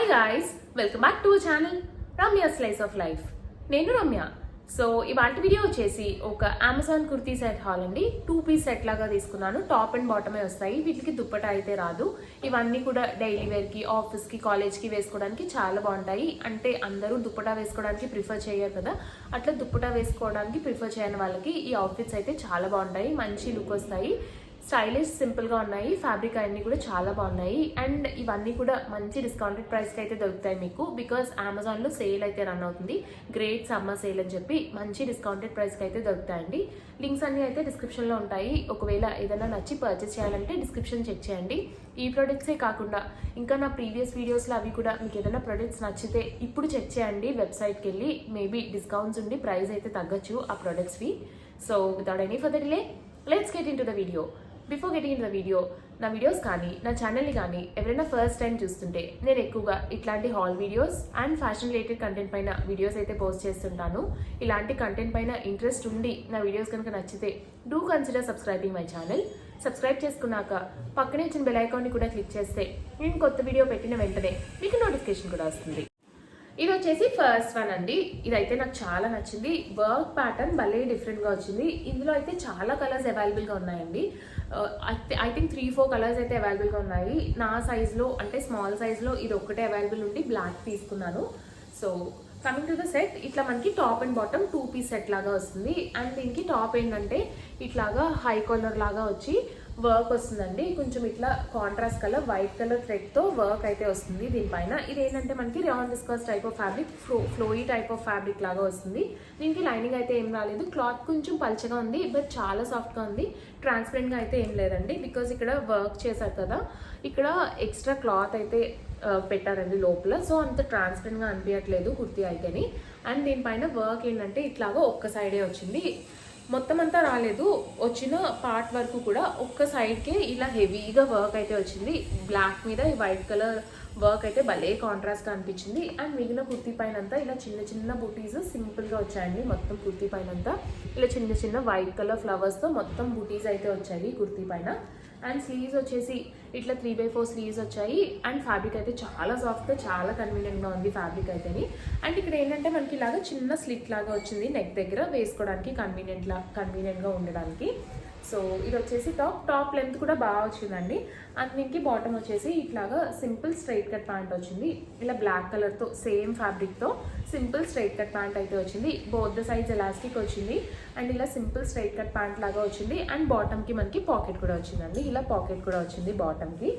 Hi guys, welcome back to channel Ramya slice of life. నేను Ramya. So ఇవాళ video వచ్చేసి ఒక అమెజాన్ కుర్తీ సెట్ హాల్ అండి. 2 పీస్ సెట్ లాగా తీసుకున్నాను. టాప్ అండ్ బాటమే వస్తాయి. వీటికి దుప్పటా అయితే రాదు. ఇవన్నీ కూడా డైలీ వేర్కి, ఆఫీస్కి, కాలేజ్కి వేసుకోవడానికి చాలా బాగుంటాయి. అంటే అందరూ దుప్పటా వేసుకోవడానికి ప్రిఫర్ చేయరు కదా, అట్లా దుప్పటా వేసుకోవడానికి ప్రిఫర్ చేయని వాళ్ళకి ఈ అవుట్ఫిట్స్ అయితే చాలా బాగుంటాయి. మంచి లుక్ వస్తాయి. స్టైలిష్, సింపుల్గా ఉన్నాయి. ఫ్యాబ్రిక్ అన్నీ కూడా చాలా బాగున్నాయి. అండ్ ఇవన్నీ కూడా మంచి డిస్కౌంటెడ్ ప్రైస్కి అయితే దొరుకుతాయి మీకు. బికాస్ అమెజాన్లో సేల్ అయితే రన్ అవుతుంది, గ్రేట్ సమ్మర్ సేల్ అని చెప్పి మంచి డిస్కౌంటెడ్ ప్రైస్కి అయితే దొరుకుతాయండి. లింక్స్ అన్నీ అయితే డిస్క్రిప్షన్లో ఉంటాయి. ఒకవేళ ఏదైనా నచ్చి పర్చేస్ చేయాలంటే డిస్క్రిప్షన్ చెక్ చేయండి. ఈ ప్రొడక్ట్సే కాకుండా ఇంకా నా ప్రీవియస్ వీడియోస్లో అవి కూడా మీకు ఏదైనా ప్రొడక్ట్స్ నచ్చితే ఇప్పుడు చెక్ చేయండి. వెబ్సైట్కి వెళ్ళి మేబీ డిస్కౌంట్స్ ఉండి ప్రైస్ అయితే తగ్గచ్చు ఆ ప్రొడక్ట్స్వి. So without any further delay, let's get in to the video. Before getting in the video, నా వీడియోస్ కానీ నా ఛానల్ని కానీ ఎవరైనా ఫస్ట్ టైం చూస్తుంటే నేను ఎక్కువగా ఇట్లాంటి hall videos and fashion related content పైన వీడియోస్ అయితే పోస్ట్ చేస్తుంటాను. ఇలాంటి కంటెంట్ పైన ఇంట్రెస్ట్ ఉండి నా వీడియోస్ కనుక నచ్చితే do consider subscribing my channel. Subscribe చేసుకున్నాక పక్కనే వచ్చిన బెల్ ఐకాన్ని కూడా క్లిక్ చేస్తే నేను కొత్త వీడియో పెట్టిన వెంటనే మీకు నోటిఫికేషన్ కూడా వస్తుంది. ఇది వచ్చేసి ఫస్ట్ వన్ అండి. ఇదైతే నాకు చాలా నచ్చింది. వర్క్ ప్యాటర్న్ భలే డిఫరెంట్గా వచ్చింది. ఇందులో అయితే చాలా కలర్స్ అవైలబుల్గా ఉన్నాయండి. ఐ థింక్ 3-4 కలర్స్ అయితే అవైలబుల్గా ఉన్నాయి. నా సైజ్లో అంటే స్మాల్ సైజ్లో ఇది ఒక్కటే అవైలబుల్ ఉండి బ్లాక్ తీసుకున్నాను. So coming to the set, ఇట్లా మనకి top and bottom 2 piece set లాగా వస్తుంది. అండ్ దీనికి టాప్ ఏంటంటే ఇట్లాగా హై కాలర్ లాగా వచ్చి వర్క్ వస్తుందండి. కొంచెం ఇట్లా కాంట్రాస్ట్ కలర్ వైట్ కలర్ థ్రెడ్తో వర్క్ అయితే వస్తుంది దీనిపైన. ఇది ఏంటంటే మనకి rayon viscose type of fabric, flowy type of fabric లాగా వస్తుంది. దీనికి లైనింగ్ అయితే ఏం రాలేదు. క్లాత్ కొంచెం పల్చగా ఉంది, బట్ చాలా సాఫ్ట్గా ఉంది. ట్రాన్స్పరెంట్గా అయితే ఏం లేదండి, బికాజ్ ఇక్కడ వర్క్ చేశారు కదా, ఇక్కడ ఎక్స్ట్రా క్లాత్ అయితే పెట్టారండి లోపల. సో అంత ట్రాన్స్పరెంట్గా అనిపించట్లేదు కుర్తీ అయితేని. అండ్ దీనిపైన వర్క్ ఏంటంటే ఇట్లాగా ఒక్క సైడే వచ్చింది, మొత్తం అంతా రాలేదు. వచ్చిన పార్ట్ వరకు కూడా ఒక్క సైడ్కే ఇలా హెవీగా వర్క్ అయితే వచ్చింది. బ్లాక్ మీద ఈ వైట్ కలర్ వర్క్ అయితే భలే కాంట్రాస్ట్గా అనిపించింది. అండ్ మిగిలిన కుర్తీ పైన అంతా ఇలా చిన్న చిన్న బూటీస్ సింపుల్గా వచ్చాయండి. మొత్తం కుర్తీ పైన అంతా ఇలా చిన్న చిన్న వైట్ కలర్ ఫ్లవర్స్తో మొత్తం బూటీస్ అయితే వచ్చాయి కుర్తీ పైన. అండ్ స్లీవ్స్ వచ్చేసి ఇట్లా 3/4 స్లీవ్స్ వచ్చాయి. అండ్ ఫ్యాబ్రిక్ అయితే చాలా సాఫ్ట్గా, చాలా కన్వీనియంట్గా ఉంది ఫ్యాబ్రిక్ అయితేని. అండ్ ఇక్కడ ఏంటంటే మనకి ఇలాగా చిన్న స్లిట్ లాగా వచ్చింది నెక్ దగ్గర వేసుకోవడానికి, కన్వీనియంట్గా ఉండడానికి. సో ఇది వచ్చేసి టాప్ లెంత్ కూడా బాగా వచ్చిందండి. అండ్ దీనికి బాటమ్ వచ్చేసి ఇట్లాగా సింపుల్ స్ట్రైట్ కట్ ప్యాంట్ వచ్చింది. ఇలా బ్లాక్ కలర్తో సేమ్ ఫ్యాబ్రిక్తో సింపుల్ స్ట్రైట్ కట్ ప్యాంట్ అయితే వచ్చింది. బోత్ ద సైడ్స్ ఎలాస్టిక్ వచ్చింది. అండ్ ఇలా సింపుల్ స్ట్రైట్ కట్ ప్యాంట్ లాగా వచ్చింది. అండ్ బాటమ్కి మనకి పాకెట్ కూడా వచ్చిందండి. ఇలా పాకెట్ కూడా వచ్చింది బాటమ్కి.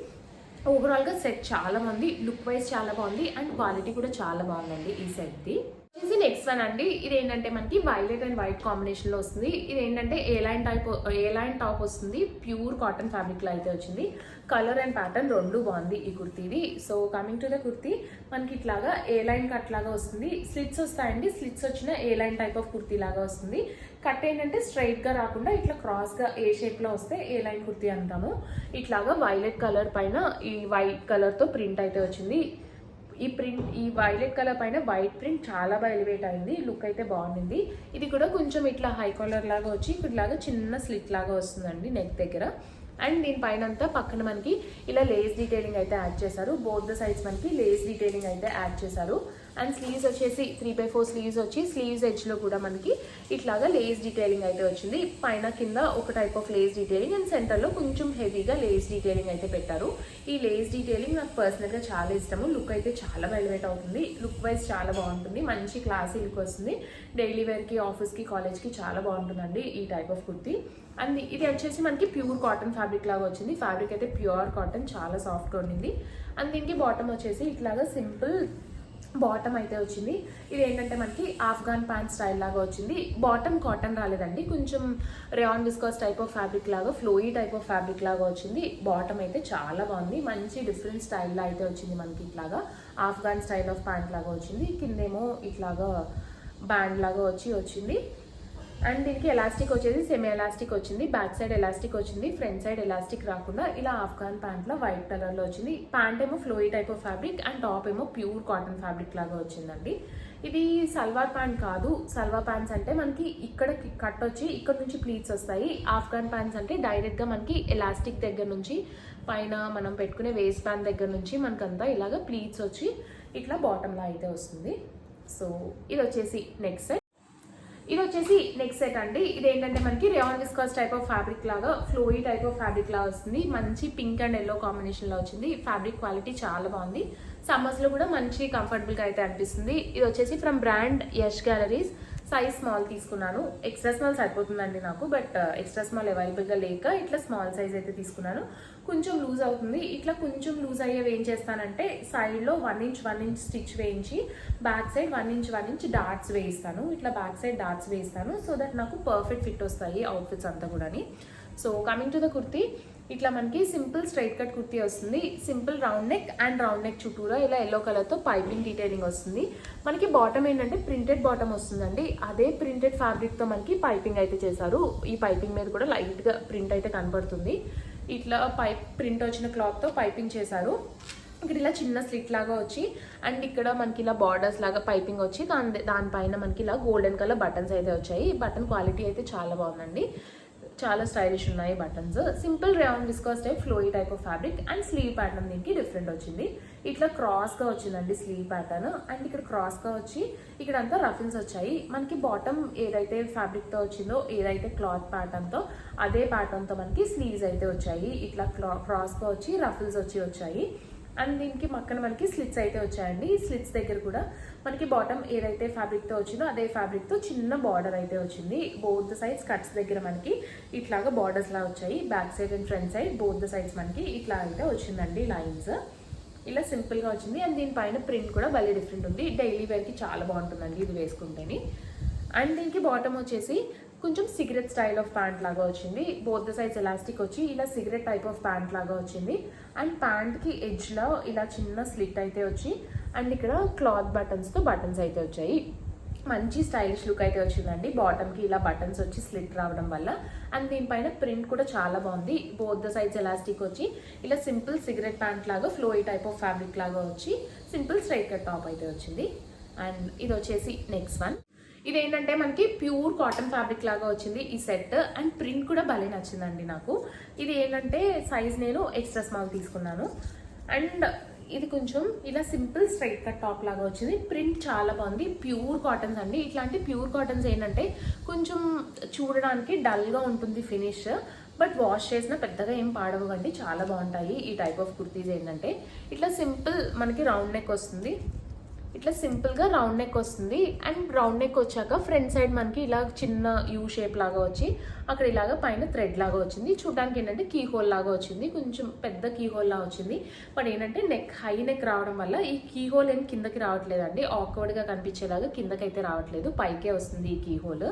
ఓవరాల్గా సెట్ చాలా బాగుంది, లుక్ వైజ్ చాలా బాగుంది. అండ్ క్వాలిటీ కూడా చాలా బాగుందండి ఈ సెట్ది. వచ్చేసి నెక్స్ట్ వన్ అండి. ఇది ఏంటంటే మనకి వైలెట్ అండ్ వైట్ కాంబినేషన్లో వస్తుంది. ఇది ఏంటంటే ఏ లైన్ టాప్ వస్తుంది. ప్యూర్ కాటన్ ఫ్యాబ్రిక్లో అయితే వచ్చింది. కలర్ అండ్ ప్యాటర్న్ రెండు బాగుంది ఈ కుర్తీది. So coming to the kurti, మనకి ఇట్లాగా ఏ లైన్ కట్ లాగా వస్తుంది. స్లిట్స్ వస్తాయండి. స్లిట్స్ వచ్చిన ఏ లైన్ టైప్ ఆఫ్ కుర్తీ లాగా వస్తుంది. కట్ ఏంటంటే స్ట్రైట్గా రాకుండా ఇట్లా క్రాస్గా ఏ షేప్లో వస్తే ఏ లైన్ కుర్తీ అంటాము. ఇట్లాగా వైలెట్ కలర్ పైన ఈ వైట్ కలర్తో ప్రింట్ అయితే వచ్చింది. ఈ వైలెట్ కలర్ పైన వైట్ ప్రింట్ చాలా బాగా ఎలివేట్ అయింది. లుక్ అయితే బాగుంది. ఇది కూడా కొంచెం ఇట్లా హై కాలర్ లాగా వచ్చి ఇట్లాగా చిన్న స్లిట్ లాగా వస్తుందండి నెక్ దగ్గర. అండ్ దీనిపైన అంతా పక్కన మనకి ఇలా లేస్ డీటెయిలింగ్ అయితే యాడ్ చేశారు. బోత్ ద సైడ్స్ మనకి లేస్ డీటెయిలింగ్ అయితే యాడ్ చేశారు. అండ్ స్లీవ్స్ వచ్చేసి 3/4 స్లీవ్స్ వచ్చి స్లీవ్స్ ఎడ్జ్లో కూడా మనకి ఇట్లాగా లేస్ డీటెయిలింగ్ అయితే వచ్చింది. పైన కింద ఒక type of Lay's detailing and సెంటర్లో కొంచెం హెవీగా లేస్ డీటెయిలింగ్ అయితే పెట్టారు. ఈ లేస్ డీటెయిలింగ్ నాకు పర్సనల్గా చాలా ఇష్టము. లుక్ అయితే చాలా ఎలివేట్ అవుతుంది. లుక్ వైజ్ చాలా బాగుంటుంది. మంచి క్లాసీ లుక్ వస్తుంది. డైలీ వేర్కి, ఆఫీస్కి, కాలేజ్కి చాలా బాగుంటుందండి ఈ టైప్ ఆఫ్ కుర్తీ. అండ్ ఇది వచ్చేసి మనకి ప్యూర్ కాటన్ ఫ్యాబ్రిక్ లాగా వచ్చింది. ఫ్యాబ్రిక్ అయితే ప్యూర్ కాటన్, చాలా సాఫ్ట్గా ఉండింది. అండ్ దీనికి బాటమ్ వచ్చేసి ఇట్లాగా సింపుల్ బాటమ్ అయితే వచ్చింది. ఇది ఏంటంటే మనకి ఆఫ్ఘాన్ ప్యాంట్ స్టైల్ లాగా వచ్చింది. బాటమ్ కాటన్ రాలేదండి, కొంచెం rayon viscose type of fabric లాగా, ఫ్లోయీ టైప్ ఆఫ్ ఫ్యాబ్రిక్ లాగా వచ్చింది. బాటమ్ అయితే చాలా బాగుంది. మంచి డిఫరెంట్ స్టైల్లో అయితే వచ్చింది మనకి. ఇట్లాగా ఆఫ్ఘాన్ స్టైల్ ఆఫ్ ప్యాంట్ లాగా వచ్చింది. కిందేమో ఇట్లాగా బ్యాండ్ లాగా వచ్చింది. అండ్ దీనికి ఎలాస్టిక్ వచ్చేసి సెమీ ఎలాస్టిక్ వచ్చింది. బ్యాక్ సైడ్ ఎలాస్టిక్ వచ్చింది, ఫ్రంట్ సైడ్ ఎలాస్టిక్ రాకుండా ఇలా ఆఫ్ఘాన్ ప్యాంట్లో వైట్ కలర్లో వచ్చింది. ప్యాంట్ ఏమో flowy type of fabric and top ఏమో ప్యూర్ కాటన్ ఫ్యాబ్రిక్ లాగా వచ్చిందండి. ఇది సల్వార్ ప్యాంట్ కాదు. సల్వార్ ప్యాంట్స్ అంటే మనకి ఇక్కడ కట్ వచ్చి ఇక్కడ నుంచి ప్లీట్స్ వస్తాయి. ఆఫ్ఘాన్ ప్యాంట్స్ అంటే డైరెక్ట్గా మనకి ఎలాస్టిక్ దగ్గర నుంచి పైన మనం పెట్టుకునే వేస్ట్ బ్యాండ్ దగ్గర నుంచి మనకంతా ఇలాగ ప్లీట్స్ వచ్చి ఇట్లా బాటంలో అయితే వస్తుంది. సో ఇది వచ్చేసి నెక్స్ట్ సెట్ అండి. ఇది ఏంటంటే మనకి rayon viscous type of fabric లాగా ఫ్లోయీ టైప్ ఆఫ్ ఫ్యాబ్రిక్ లాగా వస్తుంది. మంచి పింక్ అండ్ ఎల్లో కాంబినేషన్లో వచ్చింది. ఫ్యాబ్రిక్ క్వాలిటీ చాలా బాగుంది. సమ్మర్స్లో కూడా మంచి కంఫర్టబుల్గా అయితే అనిపిస్తుంది. ఇది వచ్చేసి from brand Yash Galleries. Size small తీసుకున్నాను. ఎక్స్ట్రా స్మాల్ సరిపోతుందండి నాకు, బట్ ఎక్స్ట్రా స్మాల్ అవైలబుల్గా లేక ఇట్లా స్మాల్ సైజ్ అయితే తీసుకున్నాను. కొంచెం లూజ్ అవుతుంది. ఇట్లా కొంచెం లూజ్ అయ్యేవి ఏం చేస్తానంటే సైడ్లో 1 ఇంచ్ స్టిచ్ వేయించి బ్యాక్ సైడ్ 1 ఇంచ్ డాట్స్ వేయిస్తాను. ఇట్లా బ్యాక్ సైడ్ డాట్స్ వేయిస్తాను సో దట్ నాకు పర్ఫెక్ట్ ఫిట్ వస్తాయి అవుట్ఫిట్స్ అంతా కూడా. So coming to the kurti, ఇట్లా మనకి సింపుల్ స్ట్రైట్ కట్ కుర్తీ వస్తుంది. Simple round neck and round neck చుట్టూరా ఇలా ఎల్లో కలర్తో పైపింగ్ డీటెయిలింగ్ వస్తుంది. మనకి బాటమ్ ఏంటంటే ప్రింటెడ్ బాటమ్ వస్తుందండి. అదే ప్రింటెడ్ ఫ్యాబ్రిక్తో మనకి పైపింగ్ అయితే చేశారు. ఈ పైపింగ్ మీద కూడా లైట్గా ప్రింట్ అయితే కనబడుతుంది. ఇట్లా ప్రింట్ వచ్చిన క్లాత్తో పైపింగ్ చేశారు. ఇక్కడ ఇలా చిన్న స్లిట్ లాగా వచ్చి అండ్ ఇక్కడ మనకి ఇలా బార్డర్స్ లాగా పైపింగ్ వచ్చి దానిపైన మనకి ఇలా గోల్డెన్ కలర్ బటన్స్ అయితే వచ్చాయి. బటన్ క్వాలిటీ అయితే చాలా బాగుందండి. చాలా స్టైలిష్ ఉన్నాయి buttons. Simple rayon viscous type flowy type of fabric and slew pattern దీనికి డిఫరెంట్ వచ్చింది. ఇట్లా క్రాస్గా వచ్చిందండి స్లీవ్ ప్యాటర్న్. అండ్ ఇక్కడ క్రాస్గా వచ్చి ఇక్కడ అంతా రఫిల్స్ వచ్చాయి. మనకి బాటమ్ ఏదైతే ఫ్యాబ్రిక్తో వచ్చిందో, ఏదైతే క్లాత్ ప్యాటర్న్తో అదే ప్యాటర్న్తో మనకి స్లీవ్స్ అయితే వచ్చాయి. ఇట్లా క్రాస్గా వచ్చి రఫిల్స్ వచ్చాయి. అండ్ దీనికి పక్కన మనకి స్లిట్స్ అయితే వచ్చాయండి. ఈ స్లిట్స్ దగ్గర కూడా మనకి బాటమ్ ఏదైతే ఫ్యాబ్రిక్తో వచ్చిందో అదే ఫ్యాబ్రిక్తో చిన్న బార్డర్ అయితే వచ్చింది. బోత్ ద సైడ్స్ కట్స్ దగ్గర మనకి ఇట్లాగా బార్డర్స్ లా వచ్చాయి. Back side and front side both the sides మనకి ఇట్లా అయితే వచ్చిందండి లైన్స్. ఇలా సింపుల్గా వచ్చింది. అండ్ దీనిపైన ప్రింట్ కూడా భలే డిఫరెంట్ ఉంది. డైలీ వేర్కి చాలా బాగుంటుందండి ఇది వేసుకుంటేనే. అండ్ దీనికి బాటమ్ వచ్చేసి కొంచెం సిగరెట్ స్టైల్ ఆఫ్ ప్యాంట్ లాగా వచ్చింది. బోత్ ద సైడ్స్ ఎలాస్టిక్ వచ్చి ఇలా సిగరెట్ టైప్ ఆఫ్ ప్యాంట్ లాగా వచ్చింది. అండ్ ప్యాంట్కి ఎడ్జ్లో ఇలా చిన్న స్లిట్ అయితే వచ్చి అండ్ ఇక్కడ క్లాత్ బటన్స్తో బటన్స్ అయితే వచ్చాయి. మంచి స్టైలిష్ లుక్ అయితే వచ్చిందండి. బాటమ్కి ఇలా బటన్స్ వచ్చి స్లిట్ రావడం వల్ల. అండ్ దీనిపైన ప్రింట్ కూడా చాలా బాగుంది. బోత్ ద సైడ్స్ ఎలాస్టిక్ వచ్చి ఇలా సింపుల్ సిగరెట్ ప్యాంట్ లాగా ఫ్లోయీ టైప్ ఆఫ్ ఫ్యాబ్రిక్ లాగా వచ్చి సింపుల్ స్ట్రైట్ కట్ టాప్ అయితే వచ్చింది. అండ్ ఇది వచ్చేసి నెక్స్ట్ వన్. ఇదేంటంటే మనకి ప్యూర్ కాటన్ ఫ్యాబ్రిక్ లాగా వచ్చింది ఈ సెట్. అండ్ ప్రింట్ కూడా భలే నచ్చిందండి నాకు. ఇది ఏంటంటే సైజ్ నేను ఎక్స్ట్రా స్మాల్ తీసుకున్నాను. అండ్ ఇది కొంచెం ఇలా సింపుల్ స్ట్రైట్ కట్ టాప్ లాగా వచ్చింది. ప్రింట్ చాలా బాగుంది. ప్యూర్ కాటన్స్ అండి. ఇట్లాంటి ప్యూర్ కాటన్స్ ఏంటంటే కొంచెం చూడడానికి డల్గా ఉంటుంది ఫినిష్, బట్ వాష్ చేసిన పెద్దగా ఏం పాడవండి, చాలా బాగుంటాయి. ఈ టైప్ ఆఫ్ కుర్తీస్ ఏంటంటే ఇట్లా సింపుల్ మనకి రౌండ్ నెక్ వస్తుంది. ఇట్లా సింపుల్గా రౌండ్ నెక్ వస్తుంది. అండ్ రౌండ్ నెక్ వచ్చాక ఫ్రంట్ సైడ్ మనకి ఇలా చిన్న యూ షేప్ లాగా వచ్చి అక్కడ ఇలాగ పైన థ్రెడ్ లాగా వచ్చింది. చూడడానికి ఏంటంటే కీ హోల్ లాగా వచ్చింది. కొంచెం పెద్ద కీ హోల్ లాగా వచ్చింది. బట్ ఏంటంటే హై నెక్ రావడం వల్ల ఈ కీ హోల్ ఏం కిందకి రావట్లేదండి. ఆక్వర్డ్గా కనిపించేలాగా కిందకైతే రావట్లేదు, పైకే వస్తుంది ఈ కీ హోల్.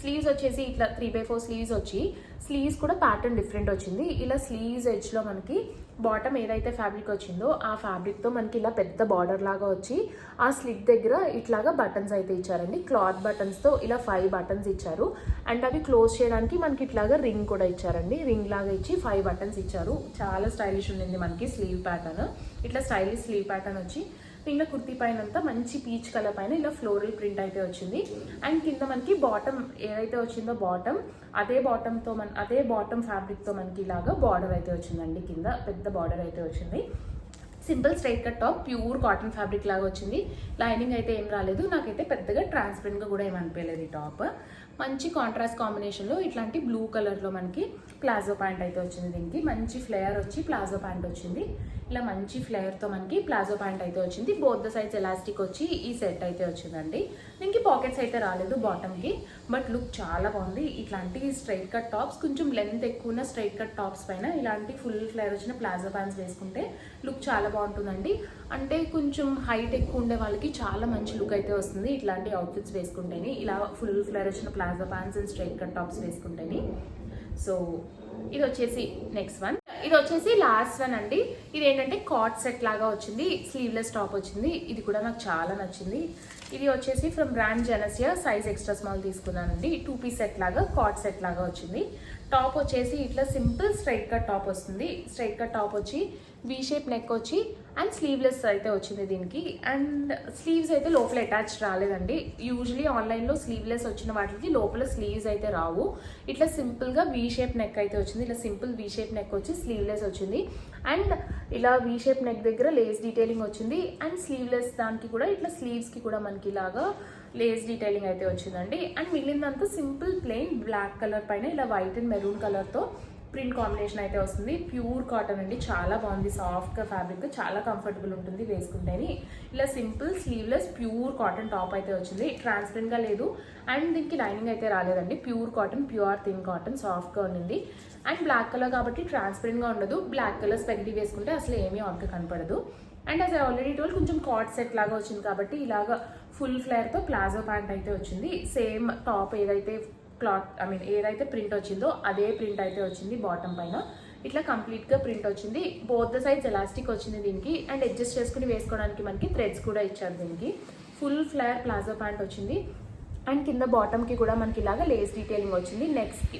స్లీవ్స్ వచ్చేసి ఇట్లా 3/4 స్లీవ్స్ వచ్చి స్లీవ్స్ కూడా ప్యాటర్న్ డిఫరెంట్ వచ్చింది. ఇలా స్లీవ్స్ ఎడ్జ్లో మనకి బాటమ్ ఏదైతే ఫ్యాబ్రిక్ వచ్చిందో ఆ ఫ్యాబ్రిక్తో మనకి ఇలా పెద్ద బార్డర్ లాగా వచ్చి ఆ స్లిట్ దగ్గర ఇట్లాగా బటన్స్ అయితే ఇచ్చారండి. క్లాత్ బటన్స్తో ఇలా 5 బటన్స్ ఇచ్చారు. అండ్ అవి క్లోజ్ చేయడానికి మనకి ఇట్లాగా రింగ్ కూడా ఇచ్చారండి. రింగ్ లాగా ఇచ్చి 5 బటన్స్ ఇచ్చారు. చాలా స్టైలిష్ ఉండింది మనకి స్లీవ్ ప్యాటర్న్. ఇట్లా స్టైలిష్ స్లీవ్ ప్యాటర్న్ వచ్చి కింద కుర్తీ పైన అంతా మంచి పీచ్ కలర్ పైన ఇలా ఫ్లోరల్ ప్రింట్ అయితే వచ్చింది. అండ్ కింద మనకి బాటమ్ ఏదైతే వచ్చిందో అదే బాటమ్ ఫ్యాబ్రిక్తో మనకి ఇలాగా బార్డర్ అయితే వచ్చిందండి. కింద పెద్ద బార్డర్ అయితే వచ్చింది. Simple straight cut top pure cotton fabric లాగా వచ్చింది. లైనింగ్ అయితే ఏం రాలేదు. నాకైతే పెద్దగా ట్రాన్స్పరెంట్గా కూడా ఏం అనిపించలేదు. ఈ టాప్ మంచి కాంట్రాస్ట్ కాంబినేషన్లో ఇట్లాంటి బ్లూ కలర్లో మనకి ప్లాజో ప్యాంట్ అయితే వచ్చింది. దీనికి మంచి ఫ్లేయర్ వచ్చి ప్లాజో ప్యాంట్ వచ్చింది. ఇలా మంచి ఫ్లేయర్తో మనకి ప్లాజో ప్యాంట్ అయితే వచ్చింది. బోత్ ద సైడ్స్ ఎలాస్టిక్ వచ్చి ఈ సెట్ అయితే వచ్చిందండి. దీనికి పాకెట్స్ అయితే రాలేదు బాటమ్కి, బట్ లుక్ చాలా బాగుంది. ఇట్లాంటి స్ట్రైట్ కట్ టాప్స్ కొంచెం లెంత్ ఎక్కువ ఉన్న స్ట్రైట్ కట్ టాప్స్ పైన ఇలాంటి ఫుల్ ఫ్లేయర్ వచ్చిన ప్లాజో ప్యాంట్స్ వేసుకుంటే లుక్ చాలా బాగుంటుందండి. అంటే కొంచెం హైట్ ఎక్కువ ఉండే వాళ్ళకి చాలా మంచి లుక్ అయితే వస్తుంది ఇట్లాంటి అవుట్ఫిట్స్ వేసుకుంటేనే. ఇలా ఫుల్ ఫ్లేయర్ వచ్చిన palazzo pants and straight cut tops వేసుకుంటేనే. సో ఇది వచ్చేసి నెక్స్ట్ వన్. ఇది వచ్చేసి లాస్ట్ వన్ అండి. ఇది ఏంటంటే కాట్ సెట్ లాగా వచ్చింది. స్లీవ్లెస్ టాప్ వచ్చింది. ఇది కూడా నాకు చాలా నచ్చింది. ఇది వచ్చేసి from brand Janasya. Size extra small తీసుకున్నానండి. 2 పీస్ సెట్ లాగా కాట్ సెట్ లాగా వచ్చింది. టాప్ వచ్చేసి ఇట్లా సింపుల్ స్ట్రైట్ కట్ టాప్ వస్తుంది. స్ట్రైట్ కట్ టాప్ వచ్చి వీ షేప్ నెక్ వచ్చి అండ్ స్లీవ్లెస్ అయితే వచ్చింది దీనికి. అండ్ స్లీవ్స్ అయితే లోపల అటాచ్ రాలేదండి. యూజువలీ ఆన్లైన్లో స్లీవ్లెస్ వచ్చిన వాటికి లోపల స్లీవ్స్ అయితే రావు. ఇట్లా సింపుల్గా వీ షేప్ నెక్ అయితే వచ్చింది. ఇట్లా సింపుల్ వీ షేప్ నెక్ వచ్చి స్లీవ్లెస్ వచ్చింది. అండ్ ఇలా వీ షేప్ నెక్ దగ్గర లేస్ డీటెయిలింగ్ వచ్చింది. అండ్ స్లీవ్లెస్ దానికి కూడా ఇట్లా స్లీవ్స్కి కూడా మనకి ఇలాగా లేస్ డీటెయిలింగ్ అయితే వచ్చిందండి. అండ్ మిగిలినంతా సింపుల్ ప్లెయిన్ బ్లాక్ కలర్ పైన ఇలా వైట్ అండ్ మెరూన్ కలర్తో ప్రింట్ కాంబినేషన్ అయితే వస్తుంది. ప్యూర్ కాటన్ అండి, చాలా బాగుంది. సాఫ్ట్గా ఫ్యాబ్రిక్, చాలా కంఫర్టబుల్ ఉంటుంది వేసుకుంటేని. ఇలా simple sleeveless pure cotton top అయితే వచ్చింది. ట్రాన్స్పరెంట్గా లేదు అండ్ దీనికి లైనింగ్ అయితే రాలేదండి. Pure cotton, pure thin cotton, సాఫ్ట్గా ఉంది. అండ్ బ్లాక్ కలర్ కాబట్టి ట్రాన్స్పరెంట్గా ఉండదు. బ్లాక్ కలర్ స్పెగటీ వేసుకుంటే అసలు ఏమీ ఆన్గా కనపడదు. And as I already told కొంచెం కాట్ సెట్ లాగా వచ్చింది కాబట్టి ఇలాగా ఫుల్ ఫ్లేర్తో ప్లాజో ప్యాంట్ అయితే వచ్చింది. సేమ్ టాప్ ఏదైతే ఏదైతే ప్రింట్ వచ్చిందో అదే ప్రింట్ అయితే వచ్చింది. బాటమ్ పైన ఇట్లా కంప్లీట్గా ప్రింట్ వచ్చింది. బోత్ ద సైడ్స్ ఎలాస్టిక్ వచ్చింది దీనికి. అండ్ అడ్జస్ట్ చేసుకుని వేసుకోవడానికి మనకి థ్రెడ్స్ కూడా ఇచ్చారు దీనికి. ఫుల్ ఫ్లేర్ ప్లాజో ప్యాంట్ వచ్చింది. అండ్ కింద బాటమ్కి కూడా మనకి ఇలాగా లేస్ డీటెయిలింగ్ వచ్చింది.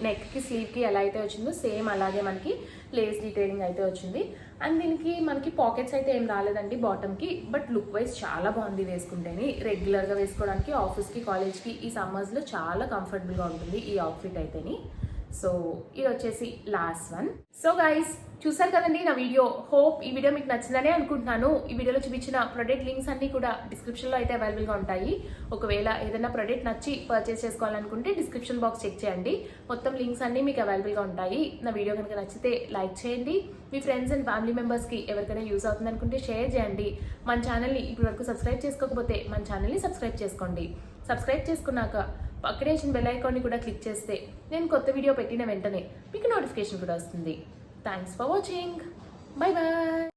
నెక్కి స్లీవ్కి ఎలా అయితే వచ్చిందో సేమ్ అలాగే మనకి లేస్ డీటెయిలింగ్ అయితే వచ్చింది. అండ్ దీనికి మనకి పాకెట్స్ అయితే ఏం రాలేదండి బాటమ్కి. బట్ లుక్ వైజ్ చాలా బాగుంది వేసుకుంటేని. రెగ్యులర్గా వేసుకోవడానికి ఆఫీస్కి, కాలేజ్కి ఈ సమ్మర్స్లో చాలా కంఫర్టబుల్గా ఉంటుంది ఈ అవుట్ఫిట్ అయితేని. సో ఇది వచ్చేసి లాస్ట్ వన్. సో గైస్, చూసారు కదండి నా వీడియో. హోప్ ఈ వీడియో మీకు నచ్చిందనే అనుకుంటున్నాను. ఈ వీడియోలో చూపించిన ప్రొడక్ట్ లింక్స్ అన్ని కూడా డిస్క్రిప్షన్లో అయితే అవైలబుల్గా ఉంటాయి. ఒకవేళ ఏదైనా ప్రొడక్ట్ నచ్చి పర్చేస్ చేసుకోవాలనుకుంటే డిస్క్రిప్షన్ బాక్స్ చెక్ చేయండి. మొత్తం లింక్స్ అన్ని మీకు అవైలబుల్గా ఉంటాయి. నా వీడియో కనుక నచ్చితే లైక్ చేయండి. మీ ఫ్రెండ్స్ అండ్ ఫ్యామిలీ మెంబర్స్కి ఎవరికైనా యూస్ అవుతుంది అనుకుంటే షేర్ చేయండి. మన ఛానల్ని ఇప్పటివరకు సబ్స్క్రైబ్ చేసుకోకపోతే మన ఛానల్ని సబ్స్క్రైబ్ చేసుకోండి. సబ్స్క్రైబ్ చేసుకున్నాక పక్కనే వచ్చిన బెల్ ఐకాన్ని కూడా క్లిక్ చేస్తే నేను కొత్త వీడియో పెట్టిన వెంటనే మీకు నోటిఫికేషన్ కూడా వస్తుంది. Thanks for watching. Bye bye.